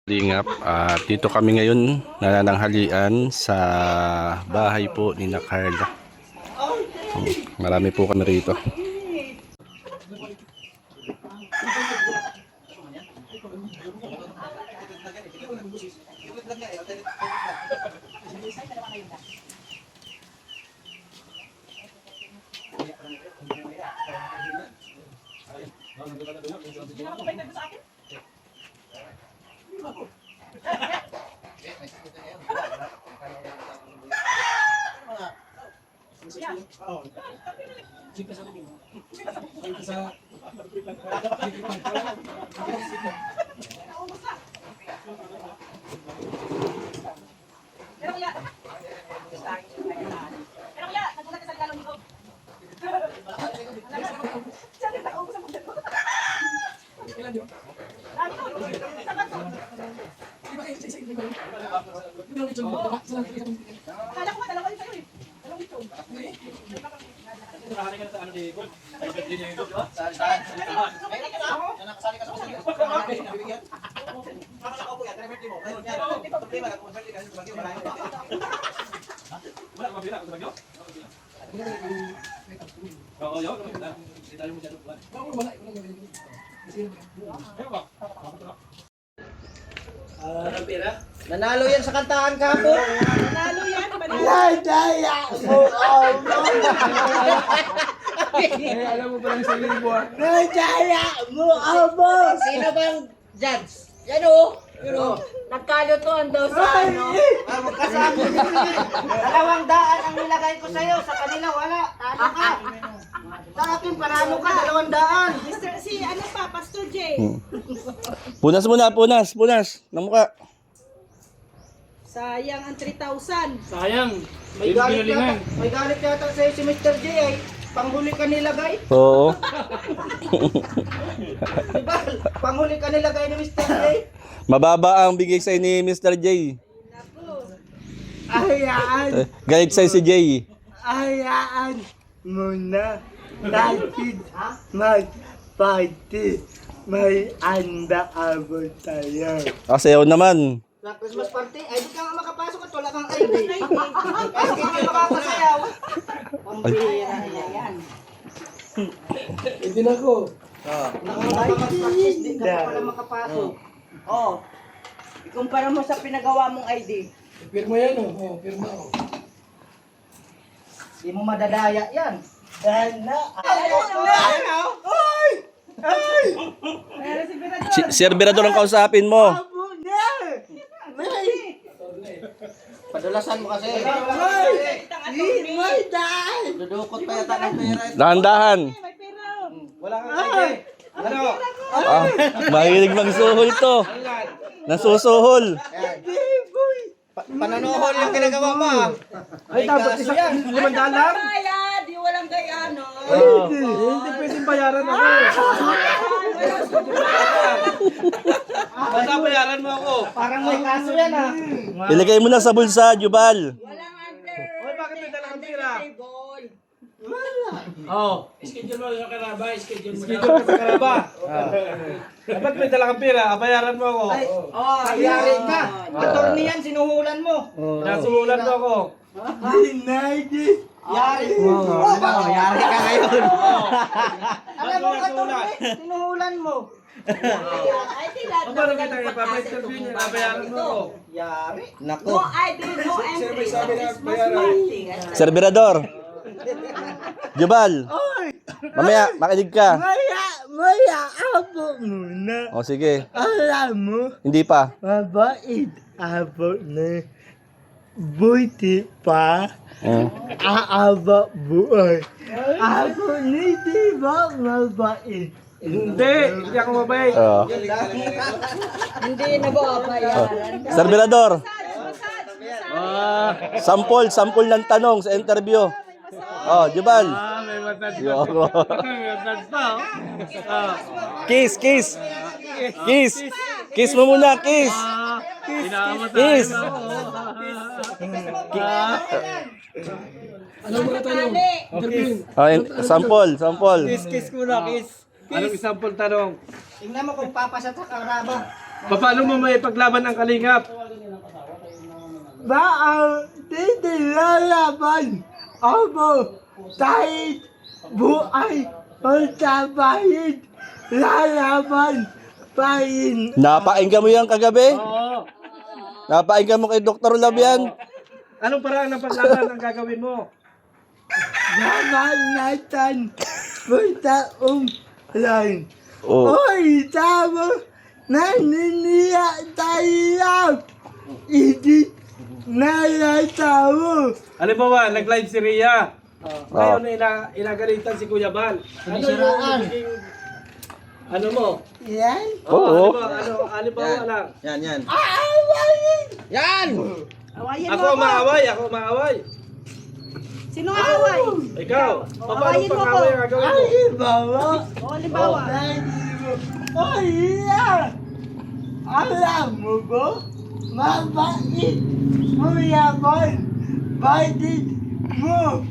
Lingap, at dito kami ngayon nanananghalian sa bahay po ni na Carla. Marami po kami rito. Nanalo yan sa kantahan kahapon. Nanalo yan, panalo. Daya mo Alam mo pa lang sa limbo ah. Daya mo abo. Sino bang judge? Yan o. Nagkalutuan daw sa ano. Magkasama. 200 ang nilagay ko sa'yo. Sa kanila wala. Talo ka. Sa akin panalo ka. 200. Mr. Si ano pa, Pastor J. Punas muna, punas ng mukha. Sayang ang 3,000. Sayang. May galit yata. May galit yata sa'yo si Mr. J ay. Panghuli ka nilagay. Oo. Diba? Panghuli ka nilagay ni Mr. J. Mababa ang bigay sa'yo ni Mr. J. Ayaan. Galit sa'yo si J. Ayaan muna natin mag-party. May anda abot tayo. Sayaw naman. Sa Christmas party, ay di ka nga makapasok at wala kang ID. Kasi hindi ka makapasayaw. Pambira yan. Hindi na ko. Nakapag-practice, di ka pa pala makapasok. Oh. Ikumpara mo sa pinagawa mong ID. Pirma yan oh. Oh, pirma oh. Di mo madadaya yan. Dahil na. Serbirador ang kausapin mo. Padulasan mo kasi. Dudukot pa yata ng pera. Dahan-dahan. May pera. Wala kang ID. Ano? Mahilig magsuhol to. Nasusuhol. Pananuhol yung ginagawa mo. Ay, dapat isa yan. 500 lang? Bayad, di walang gayano. Hindi pwedeng bayaran ako. Basta bayaran mo ako. Parang may kaso yan ah. Ilagay mo na sa bulsa, Jubal. Walang under. Oy, bakit may dalang pera? Table. Oh, schedule mo sa karaba, schedule mo sa karaba. Dapat may dalang pera, bayaran mo ako. Ay, yari ka. Attorney yan, sinuhulan mo. Nasuhulan mo ako. Yari. Yari ka ngayon. Alam mo, attorney, sinuhulan mo. Ay, sila. Paano kita ipapa-interview niya, bayaran mo ako. Yari. No ID, no entry sa Christmas party. Serbirador. Jubal. Mamaya, makinig ka. Maya, abo muna. O sige. Alam mo, Hindi pa. mabait abo na. Buti pa. Aaba buhay. Abo ni di ba mabait? Hindi ako mabait. Oo. Hindi na ba bayaran? Serbirador. Massage. Sampol ng tanong sa interview. Oh, Jubal. May massage Yo. May massage pa oh. Kiss. Kiss mo muna, kiss. Kiss. Ano mga tanong? Sampol. Kiss muna, kiss. Anong example tanong? Tingnan mo kung papasa sa karaba. Paano mo may paglaban ang kalingap? Lalaban ako kahit buhay magsabayad. Lalaban pa rin. Napainggan mo yan kagabi? Oo. Napainggan mo kay Dr. Love yan? Anong paraan ng paglaban ang gagawin mo? Namanatan magtaong lang. Oh. Oy, tama. Naniniya tayo. Hindi nalatawo. Halimbawa, nag-live si Rhea. Ngayon, inagalitan si Kuya Bal. Ano yung magiging, ano mo? Yan. Oo. Halimbawa lang. Aawayin. Awayin Ako maaway. Sino ang away? Ikaw, paano Awayin mo pang-away ko. ang gagawin mo? Ay, baba. O, halimbawa. Oh, yeah. Alam mo ba? Mabait. Mayaman. Bakit mo?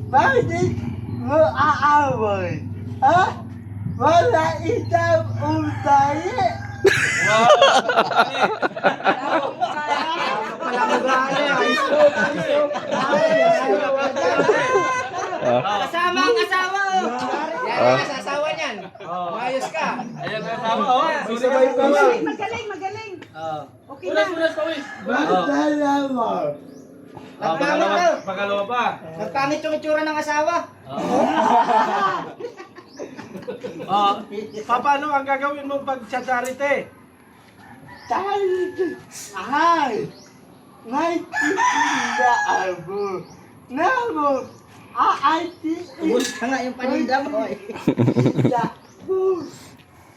Bakit mo aaway? Ha? Wala isang usaye. Kasama ang asawa. Ah. Asawa niyan. Ayos ka. Ayan ang tama, oh. Susabay pa ba? Magaling. Okay na. Unas, pawis. Salamat. Pagalawa pa. Nagpangit yung itsura ng asawa. Paano ang gagawin mo pag charity? Ay! May titinda ako. Namo! Ubus ka nga yung paninda mo.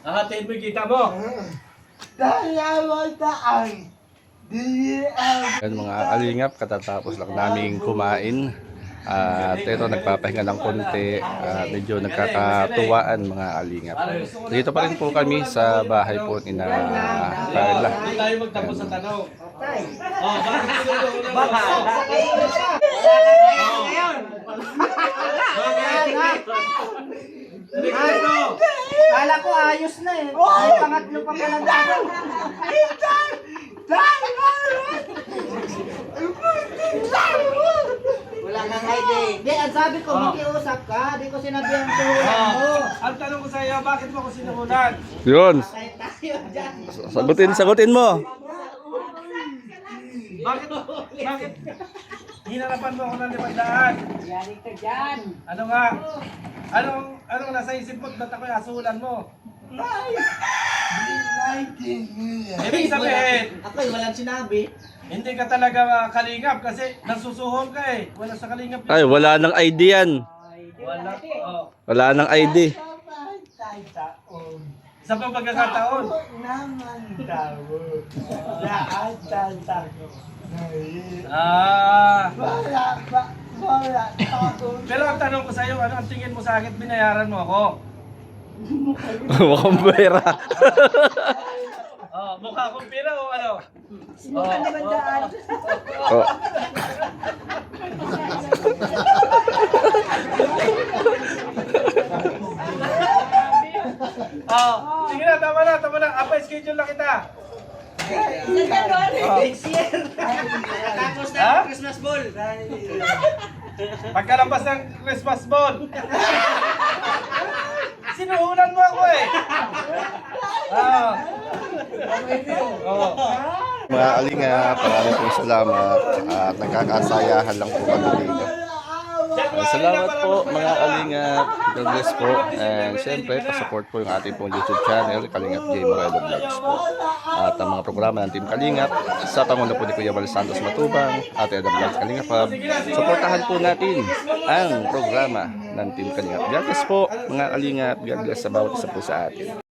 Hatiin mo yung kita mo. Dalawataan. Di ako. Yan mga alingap, katatapos lang naming kumain. At ito, nagpapahinga ng konti. Medyo nagkakatuwaan mga alingap. Dito pa rin po kami sa bahay po ni Carla. Hindi tayo magtapos sa tanong. Kala ko ayos na eh. Ay, pangatlo pa pala dito. Wala nang ID. Di, ang sabi ko, makiusap ka. Di ko sinabi ang tuhulan mo. Ang tanong ko sa iyo, bakit mo ako sinuhulan? Yun, Kahit tayo dyan. sagutin mo. Bakit? Hinarapan mo ako ng 500. Yari ka dyan. Ano nga? Anong nasa isip mo? Ba't ako'y asulan mo? Ibig sabihin, Ako'y walang sinabi. hindi ka talaga kalingap kasi nasusuhol ka eh. Wala sa kalingap. Ay, wala nang ID yan. Wala. Oh. Wala nang ID. Sa pang pagkakataon. Naman daw. Lahat tatako. Wala ako. Pero ang tanong ko sa iyo, ano ang tingin mo sa akin? Binayaran mo ako. Mukhang pera. Mukha akong pira o ano? Mukha na bandaan. Oh. Sige na, tama na. Apa-schedule na kita. Next year. Tapos na Ha? ang Christmas ball. Pagkalabas ng Christmas ball. Sinuhulan mo ako eh. Mga alingap, maraming pong salamat. At nagkakasayahan lang po kami dito. Salamat po mga kalingap. God bless po. And siyempre, pa-support po yung ating pong YouTube channel, Kalingap J. Moreno Vlogs po. At ang mga programa ng Team Kalingap, sa panguna po ni Kuya Val Santos Matubang, Ate Adam Vlogs Kalingap Hub. Supportahan po natin ang programa ng Team Kalingap. God bless po mga kalingap. God bless sa bawat isa po sa atin.